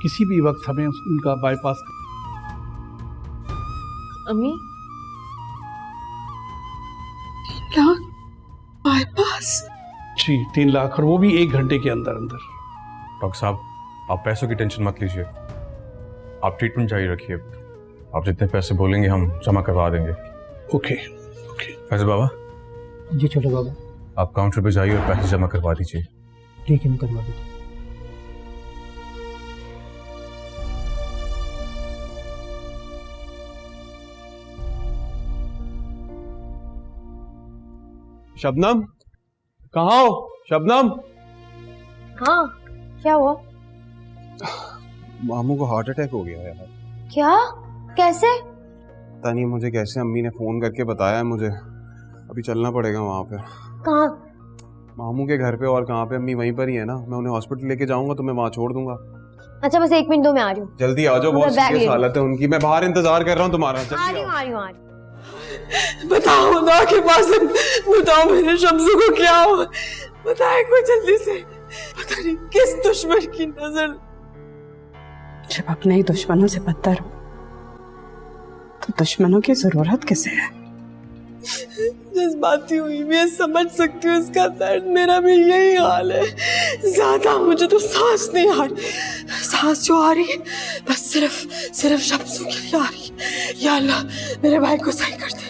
किसी भी वक्त हमें उनका बाईपास। अम्मी, बाईपास? जी 3 लाख, और वो भी 1 घंटे के अंदर अंदर। डॉक्टर साहब, आप पैसों की टेंशन मत लीजिए, आप ट्रीटमेंट जारी रखिए। आप जितने पैसे बोलेंगे हम जमा करवा देंगे। ओके। फैजल बाबा। जी छोटे बाबा। आप काउंटर पे जाइए और पैसे जमा करवा दीजिए। ठीक है, मैं करवा दीजिए। शबनम, कहाँ हो? शबनम। हाँ, क्या हुआ? मामू को हार्ट अटैक हो गया है यार। क्या? कैसे? पता नहीं मुझे कैसे, अम्मी ने फोन करके बताया है मुझे। अभी चलना पड़ेगा वहाँ पे। कहाँ? मामू के घर पे। और कहाँ पे? अम्मी वहीं पर ही है ना। मैं उन्हें हॉस्पिटल लेके जाऊंगा तो मैं वहाँ छोड़ दूंगा। अच्छा बस 1 मिनट दो, मैं आ रही हूँ। जल्दी आ जाओ, बहुत सीरियस हालत है उनकी। मैं बाहर इंतजार कर रहा हूँ तुम्हारा। आ रही हूँ। बताओ ना के पास, बताओ मेरे शम्सू को क्या हुआ? बताए कोई जल्दी से। पता नहीं किस दुश्मन की नजर। जब अपने ही दुश्मनों से बदतर हो तो दुश्मनों की जरूरत किसे है? जज्बाती हुई मैं समझ सकती हूँ इसका दर्द, मेरा भी यही हाल है। ज्यादा मुझे तो सांस नहीं आ रही। सांस जो आ रही है बस सिर्फ शम्सू के लिए आ रही है। या अल्लाह मेरे भाई को सही कर दे।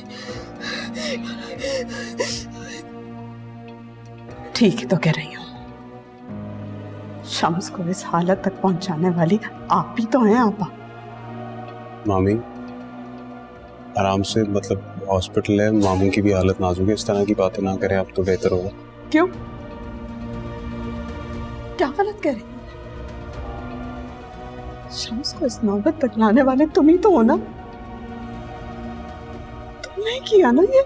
ठीक ही तो कह रही हूँ। शम्स को इस हालत तक पहुंचाने वाली आप ही तो हैं आपा। मामी आराम से, मतलब हॉस्पिटल है, मामू की भी हालत नाजुक है। इस तरह की बातें ना करें आप तो बेहतर होगा। क्यों? क्या गलत कह रही? शम्स को इस नौबत तक लाने वाले तुम ही तो हो ना? तुमने किया ना ये?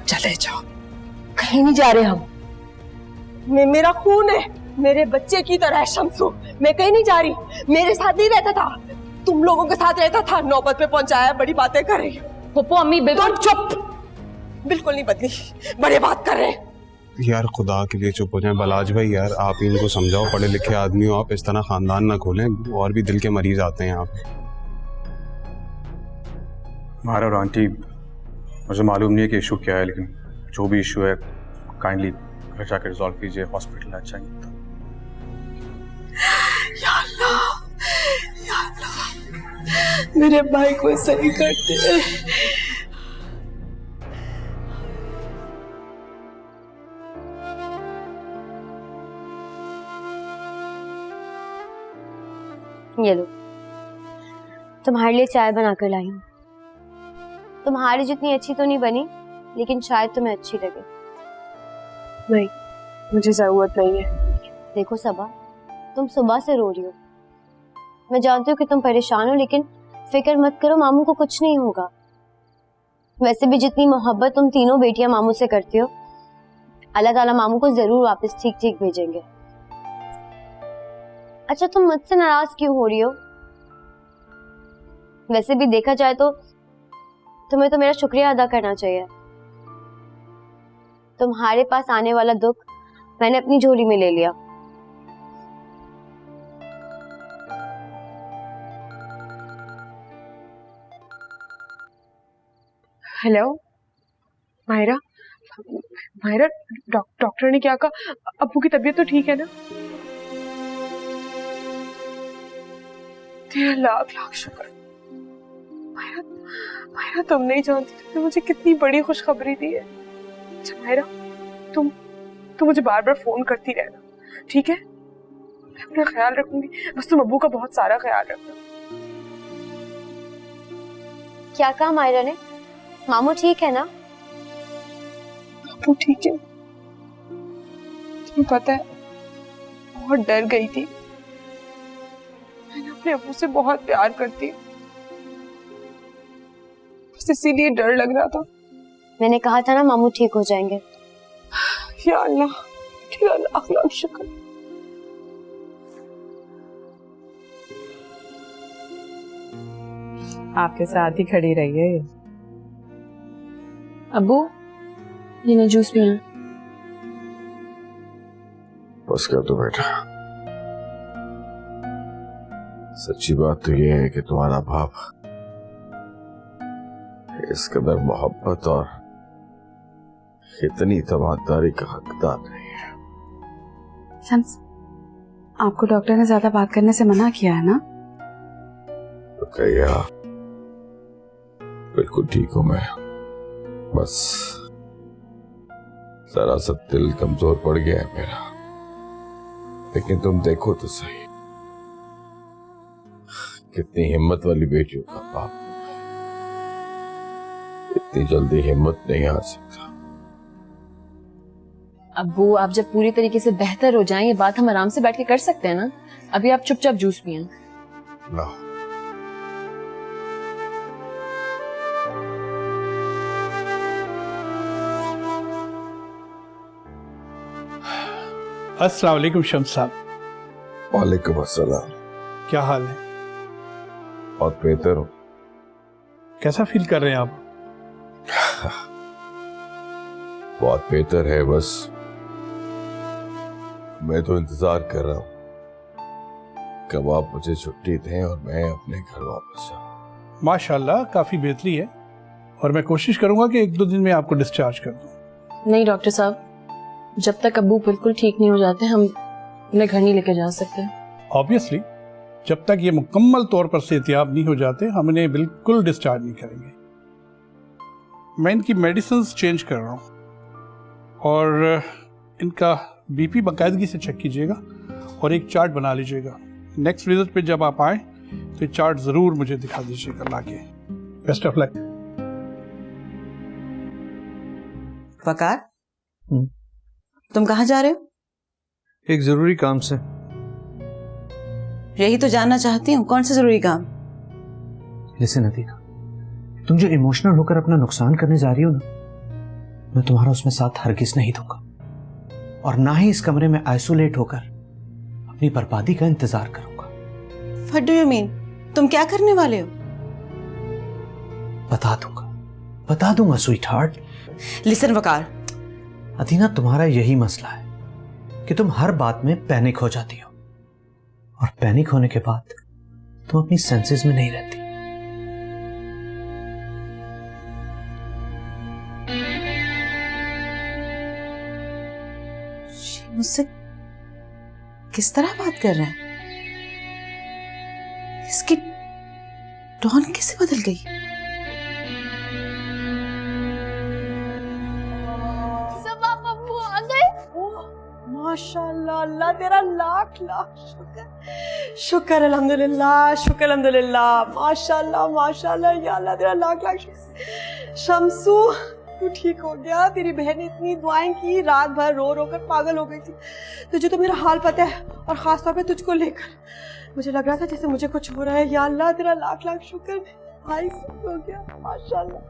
चले जाओ। कहीं नहीं जा रहे हम। मेरा खून है, मेरे बच्चे की तरह है शम्सू। मैं कहीं नहीं जा रही। मेरे साथ नहीं रहता था, तुम लोगों के साथ रहता था। नौबत पे पहुंचाया, बड़ी बातें कर रही हो। पप्पू अम्मी बिल्कुल चुप। बिल्कुल नहीं बदली, बड़े बात कर रहे हैं। यार खुदा के लिए चुप हो जाए। बलाज भाई यार आप ही इनको समझाओ, पढ़े लिखे आदमी हो आप, इस तरह खानदान ना खोलें। और भी दिल के मरीज आते हैं यहाँ पे। मारा और आंटी, मुझे मालूम नहीं है कि इशू क्या है, लेकिन जो भी इशू है काइंडली घर जाकर रिजॉल्व कीजिए। हॉस्पिटल अच्छा ही था। या अल्लाह मेरे भाई को सही करते हैं। ये लो, तुम्हारे लिए चाय बना कर लाई हूँ। तुम्हारी जितनी अच्छी तो नहीं बनी, लेकिन शायद तुम्हें अच्छी लगे। नहीं, मुझे जरूरत नहीं है। देखो सबा, तुम सुबह से रो रही हो। मैं जानती हूँ कि तुम परेशान हो, लेकिन फिक्र मत करो, मामू को कुछ नहीं होगा। वैसे भी जितनी मोहब्बत तुम तीनों बेटियां मामू से करती हो, अल्लाह ताला मामू को जरूर वापस ठीक ठीक भेजेंगे। अच्छा, तुम मुझसे नाराज क्यों हो रही हो? वैसे भी देखा जाए तो तुम्हें तो मेरा शुक्रिया अदा करना चाहिए। तुम्हारे पास आने वाला दुख मैंने अपनी झोली में ले लिया। हेलो मायरा, मायरा डॉक्टर ने क्या कहा? अब्बू की तबीयत तो ठीक है ना? तेरा लाख लाख शुक्र। मायरा, मायरा तुम नहीं जानती तुमने मुझे कितनी बड़ी खुशखबरी दी है। अच्छा मायरा, तुम मुझे बार बार फोन करती रहना, ठीक है? मैं अपना ख्याल रखूंगी, बस तुम अब्बू का बहुत सारा ख्याल रखना। क्या कहा मायरा ने? मामू ठीक है ना? अब्बू ठीक है। तुम्हें पता है, बहुत डर गई थी। मैंने अपने अब्बू से बहुत प्यार करती हूँ, बस इसीलिए डर लग रहा था। मैंने कहा था ना मामू ठीक हो जाएंगे। या अल्लाह, तेरा लाख लाख शुक्र। आपके साथ ही खड़ी रही है। अब्बू, ये ना जूस पिया। बस कर दो बेटा। सच्ची बात तो ये है कि तुम्हारा बाप इस कदर मोहब्बत और इतनी तबादारी का हकदार नहीं है। शम्स, आपको डॉक्टर ने ज्यादा बात करने से मना किया है ना? तो कहिया बिल्कुल ठीक हूं मैं, बस जरा सा दिल कमजोर पड़ गया है मेरा। लेकिन तुम देखो तो सही, कितनी हिम्मत वाली बेटी का बाप, इतनी जल्दी हिम्मत नहीं आ सकता। अब्बू, आप जब पूरी तरीके से बेहतर हो जाएं, ये बात हम आराम से बैठ के कर सकते हैं ना। अभी आप चुपचाप जूस पिएं। ला। अस्सलाम वालेकुम शम्स साहब। वालेकुम अस्सलाम। क्या हाल है? बहुत बेहतर हो। कैसा फील कर रहे हैं आप? बहुत बेहतर है, बस मैं तो इंतजार कर रहा हूँ कब आप मुझे छुट्टी दें और मैं अपने घर वापस जाऊँ। माशाल्लाह काफी बेहतरी है, और मैं कोशिश करूंगा कि 1-2 दिन में आपको डिस्चार्ज कर दूं। नहीं डॉक्टर साहब, जब तक अब्बू बिल्कुल ठीक नहीं हो जाते हम उन्हें घर नहीं लेके जा सकते। ऑब्वियसली जब तक ये मुकम्मल तौर पर सेहतियाब नहीं हो जाते हम इन्हें बिल्कुल डिस्चार्ज नहीं करेंगे। मैं इनकी मेडिसिन चेंज कर रहा हूँ, और इनका बीपी बाकायदगी से चेक कीजिएगा और एक चार्ट बना लीजिएगा। नेक्स्ट विजिट पे जब आप आए तो चार्ट जरूर मुझे दिखा दीजिएगा लाके। Best of luck. वकार, तुम कहाँ जा रहे हो? एक जरूरी काम से। यही तो जानना चाहती हूँ, कौन सा जरूरी काम? लिसन अदीना, तुम जो इमोशनल होकर अपना नुकसान करने जा रही हो ना, मैं तुम्हारा उसमें साथ हरगिज नहीं दूंगा, और ना ही इस कमरे में आइसोलेट होकर अपनी बर्बादी का इंतजार करूंगा। What do you mean? तुम क्या करने वाले हो? बता दूंगा स्वीट हार्ट। लिसन वकार, अदीना, तुम्हारा यही मसला है कि तुम हर बात में पैनिक हो जाती हो, और पैनिक होने के बाद तुम अपनी सेंसेस में नहीं रहती। मुझसे किस तरह बात कर रहे हैं? इसकी टोन कैसे बदल गई? सब आप अब्बू आ गए? माशाल्लाह, अल्लाह तेरा लाख लाख शुक्र। शुक्र अल्हम्दुलिल्लाह, शुक्र अल्हम्दुलिल्लाह, माशाल्लाह माशाल्लाह, या अल्लाह तेरा लाख लाख शुक्र। शम्सू तू ठीक हो गया। तेरी बहन ने इतनी दुआएं की, रात भर रो रो कर पागल हो गई थी। तुझे तो मेरा हाल पता है, और खास तौर पे तुझको लेकर मुझे लग रहा था जैसे मुझे कुछ हो रहा है। या अल्लाह तेरा लाख लाख शुक्र, भाई सब हो गया माशाल्लाह।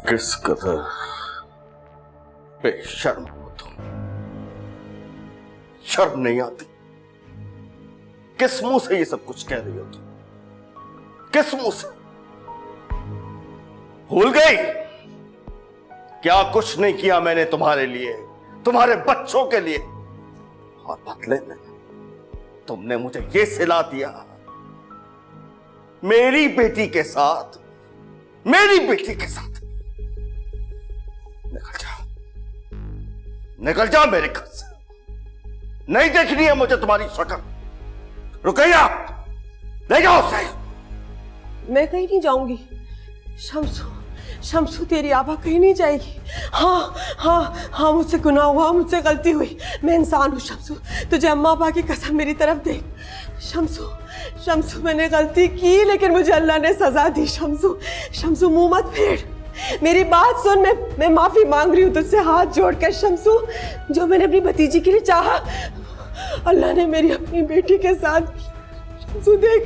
किस कदर बेशर्म हो तुम, शर्म नहीं आती? किस मुंह से ये सब कुछ कह रही हो तुम? किस मुंह से? भूल गई क्या कुछ नहीं किया मैंने तुम्हारे लिए, तुम्हारे बच्चों के लिए? और बदले में तुमने मुझे ये सिला दिया, मेरी बेटी के साथ, मेरी बेटी के साथ। निकल जाओ, निकल जाओ मेरे घर से। नहीं देखनी है मुझे तुम्हारी शक्ल। रुकैया, ले जाओ उसे। मैं कहीं नहीं जाऊंगी शम्सू, शम्सू तेरी आभा कहीं नहीं जाएगी। हाँ हाँ हाँ, मुझसे गुनाह हुआ, मुझसे गलती हुई, मैं इंसान हूँ शम्सू। तुझे अम्मा पापा की कसम मेरी तरफ देख शम्सू। शम्सू मैंने गलती की, लेकिन मुझे अल्लाह ने सजा दी शम्सू। शम्सू मुंह मत फेर, मेरी बात सुन। मैं माफी मांग रही हूँ तुझसे हाथ जोड़कर शम्सू। जो मैंने अपनी भतीजी के लिए चाहा, अल्लाह ने मेरी अपनी बेटी के साथ की। शम्सू देख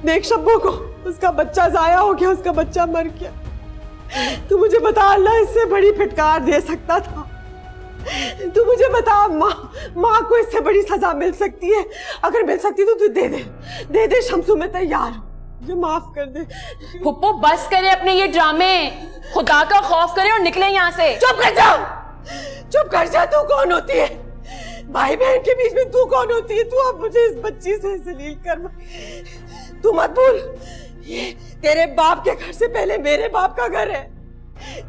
देख शब्बो को, उसका बच्चा जाया हो गया, उसका बच्चा मर गया। तू मुझे बता, अल्लाह इससे बड़ी फिटकार दे सकता था। तू मुझे बता, माँ को इससे बड़ी सजा मिल सकती है? अगर मिल सकती तो तू दे दे शम्सू, मैं तैयार हूँ, मुझे माफ कर दे। फुप्पो बस करे अपने ये ड्रामे, खुदा का खौफ करे और निकले यहाँ से। चुप कर जा, चुप कर जा। तू कौन होती है? भाई बहन के बीच में तू कौन होती है? तू अब मुझे इस बच्ची से जलील कर। तू मत भूल, ये तेरे बाप के घर से पहले मेरे बाप का घर है।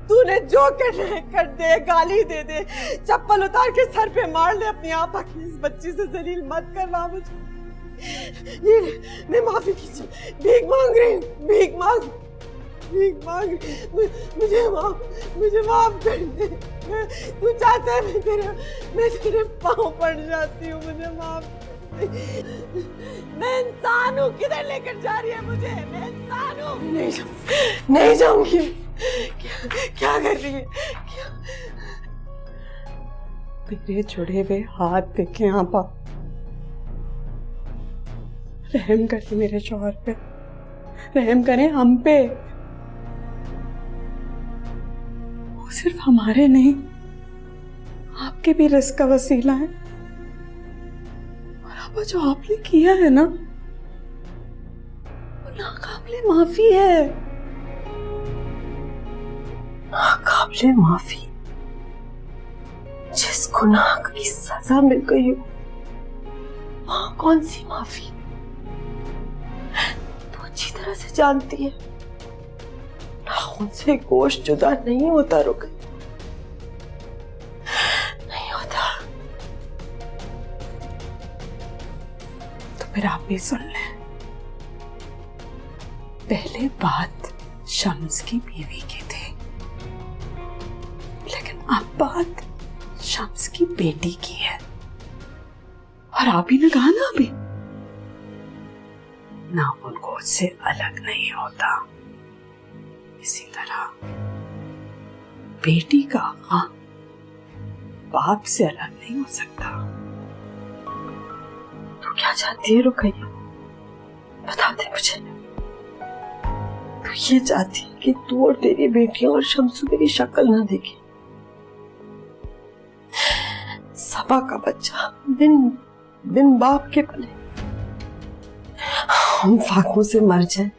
तूने जो करना है कर दे, गाली दे दे, चप्पल उतार के सर पे मार ले अपनी आपा की। इस बच्ची से जलील मत करवा मुझे। ये मैं माफी कीजिए, भीख मांग रही हूँ, भीख मांग मुझे माफ कर दे। तू चाहता है मैं तेरे पाँव पड़ जाती हूँ, मुझे माफ। मैं इंसान हूँ, किधर लेकर जा रही है मुझे? मैं इंसान हूँ, नहीं जाऊंगी। क्या कर रही है? मेरे जुड़े हुए हाथ देखे आपा, रहम करें मेरे शौहर पे, रहम करें हम पे। वो सिर्फ हमारे नहीं, आपके भी रिस्क का वसीला है। और अब जो आपने किया है ना, वो नाकाबिले माफी है, नाकाबिले माफी। जिस गुनाह की सजा मिल गई हो, वहां कौन सी माफी? तो अच्छी तरह से जानती है, नाखून से गोश्त जुदा नहीं होता रुक, नहीं होता। तो फिर आप भी सुन लें, पहले बात शम्स की बीवी की थी, लेकिन अब बात शम्स की बेटी की है। और आप ही ने कहा ना अभी, नाखून गोश्त से अलग नहीं होता, इसी तरह बेटी का आका बाप से अलग नहीं हो सकता। तो क्या चाहती है रुकैया? बता दे मुझे। तो ये चाहती है कि तू और तेरी बेटियां और शम्सू मेरी शक्ल ना देखे, सबा का बच्चा बिन बाप के पले, हम फाकों से मर जाए,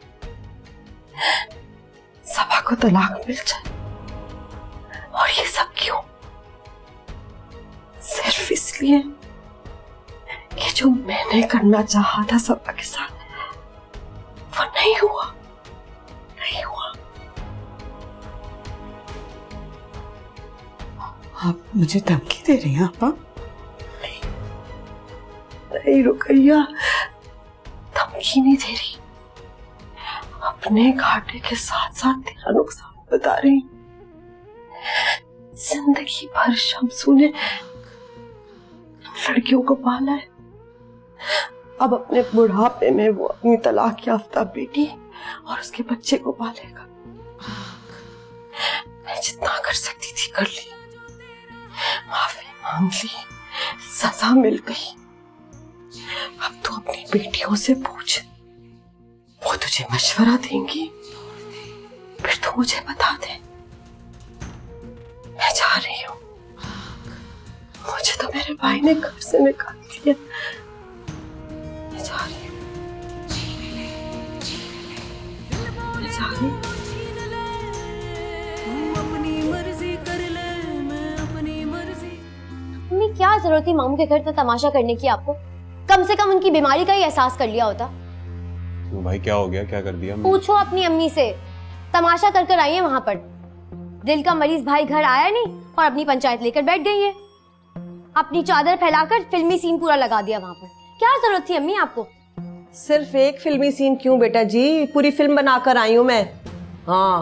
सबा को तलाक मिल जाए। और ये सब क्यों? सिर्फ इसलिए कि जो मैंने करना चाहा था सबा के साथ, वो नहीं हुआ। आप मुझे धमकी दे रही हैं आपा? नहीं रुकैया, धमकी नहीं दे रही, अपने घाटे के साथ साथ तेरा नुकसान बता रही। जिंदगी भर शम्सू ने लड़कियों को पाला है, अब अपने बुढ़ापे में वो अपनी तलाक याफ्ता बेटी और उसके बच्चे को पालेगा। मैं जितना कर सकती थी कर ली, माफी मांग ली, सजा मिल गई। अब तू अपनी बेटियों से पूछ, वो तुझे मशवरा देंगी, फिर तू मुझे बता दे। मैं जा रही हूँ, मुझे तो मेरे भाई ने घर से निकाल दिया। मैं जा रही हूँ, मैं जा रही हूँ। मम्मी क्या जरूरत थी मामू के घर इतना तमाशा करने की आपको? कम से कम उनकी बीमारी का ही एहसास कर लिया होता। तो भाई क्या हो गया, क्या कर दिया? पूछो अपनी अम्मी से, तमाशा कर कर आई है वहां पर। दिल का मरीज भाई घर आया नहीं और अपनी पंचायत लेकर बैठ गई है। अपनी चादर फैलाकर फिल्मी सीन पूरा लगा दिया वहां पर। क्या जरूरत थी अम्मी आपको? सिर्फ एक फिल्मी सीन क्यों बेटा जी, पूरी फिल्म बनाकर आई हूं मैं। हाँ,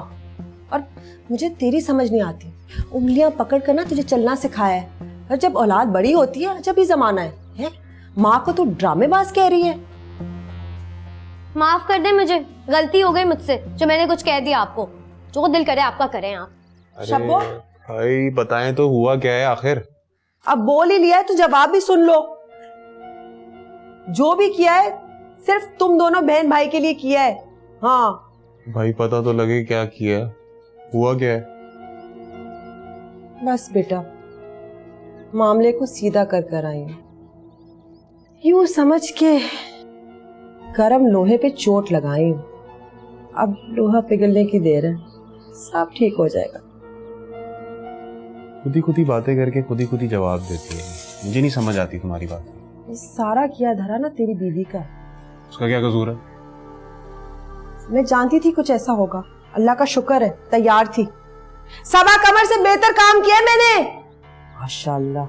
और मुझे तेरी समझ नहीं आती, उंगलियां पकड़ कर ना तुझे चलना सिखाया है, और जब औलाद बड़ी होती है अजब ही जमाना है? माँ को तू ड्रामेबाज कह रही है। माफ कर दे मुझे, गलती हो गई मुझसे जो मैंने कुछ कह दिया आपको। जो दिल करे आपका करें आप। शब्बो भाई बताएं तो हुआ क्या है आखिर? अब बोल ही लिया है तो जवाब भी सुन लो। जो भी किया है सिर्फ तुम दोनों बहन भाई के लिए किया है। हाँ भाई पता तो लगे क्या किया, हुआ क्या है? बस बेटा, मामले को सीधा कर कर आई हूं। यूं समझ के गरम लोहे पे चोट लगाई हूं। अब लोहा पिघलने की देर है, सब ठीक हो जाएगा। खुद ही बातें करके खुद ही जवाब देती है। मुझे नहीं समझ आती तुम्हारी बात। ये सारा किया धरा ना तेरी बीवी का। उसका क्या कसूर है? मैं जानती थी कुछ ऐसा होगा, अल्लाह का शुक्र है तैयार थी। सबा कमर से बेहतर काम किया मैंने, माशाअल्लाह।